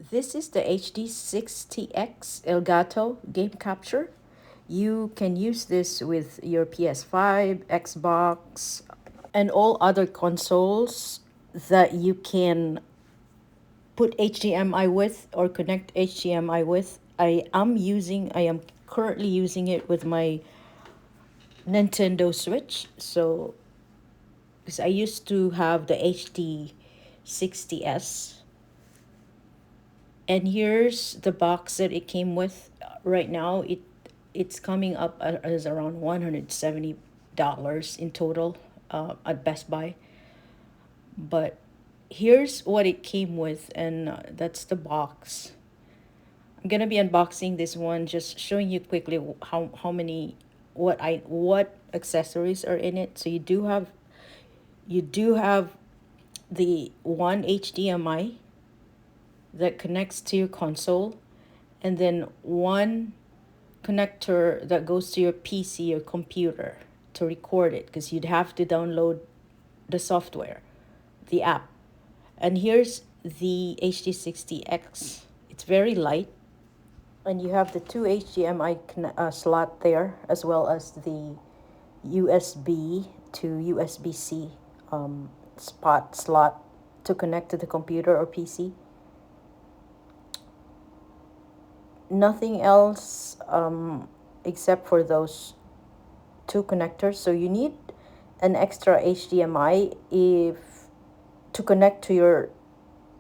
This is the HD60X ELGATO game capture. You can use this with your PS5, Xbox, and all other consoles that you can put HDMI with or connect HDMI with. I am currently using it with my Nintendo Switch. So, because I used to have the HD60S, and here's the box that it came with. Right now it's coming up as around $170 in total at Best Buy. But here's what it came with, and that's the box. I'm gonna be unboxing this one, just showing you quickly how many what accessories are in it. So you do have the one HDMI that connects to your console, and then one connector that goes to your PC or computer to record it, because you'd have to download the software, the app. And here's the HD60X. It's very light, and you have the two HDMI slot there, as well as the USB to USB-C slot to connect to the computer or PC. Nothing else except for those two connectors. So you need an extra HDMI if to connect to your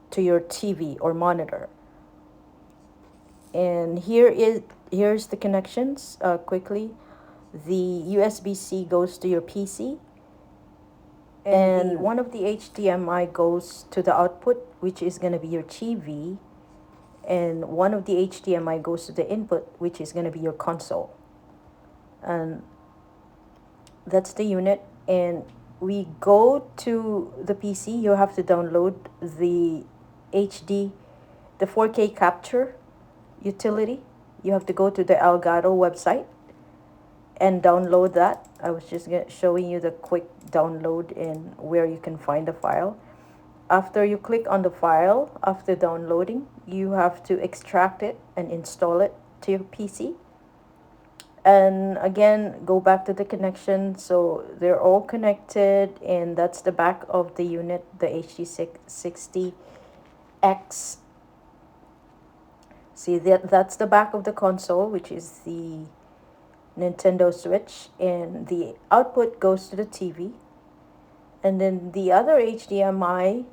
TV or monitor. And here's the connections quickly. The USB-C goes to your PC, and one of the HDMI goes to the output, which is going to be your TV, and one of the HDMI goes to the input, which is going to be your console. And that's the unit. And we go to the PC, you have to download the the 4K capture utility. You have to go to the Elgato website and download that. I was just showing you the quick download and where you can find the file. After you click on the file, after downloading, you have to extract it and install it to your PC. And again, go back to the connection. So they're all connected, and that's the back of the unit, the HD60X. See, that's the back of the console, which is the Nintendo Switch, and the output goes to the TV. And then the other HDMI,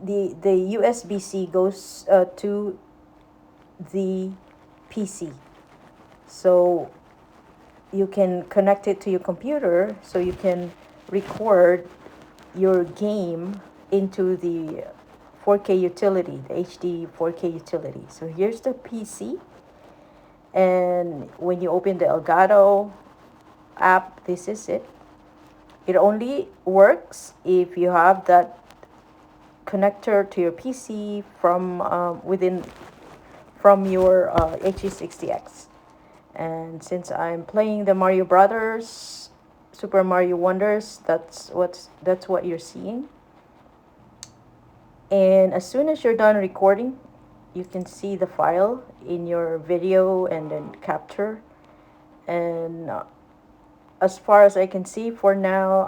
the USB-C goes to the PC. So you can connect it to your computer, so you can record your game into the 4K utility, the HD 4K utility. So here's the PC. And when you open the Elgato app, this is it. It only works if you have that connector to your PC from your HD60X. And since I'm playing the Mario Brothers, Super Mario Wonders, that's what you're seeing. And as soon as you're done recording, you can see the file in your video and then capture. And as far as I can see for now,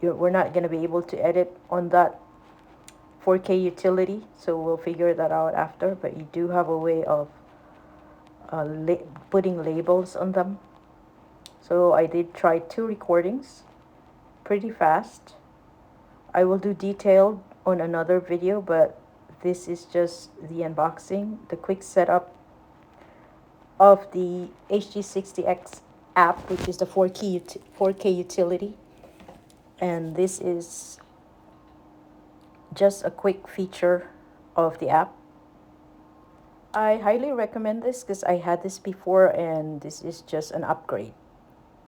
we're not going to be able to edit on that 4K utility, so we'll figure that out after. But you do have a way of putting labels on them. So I did try 2 recordings, pretty fast. I will do detailed on another video, but this is just the unboxing, the quick setup of the HD60X app, which is the 4K utility. And this is just a quick feature of the app. I highly recommend this because I had this before, and this is just an upgrade.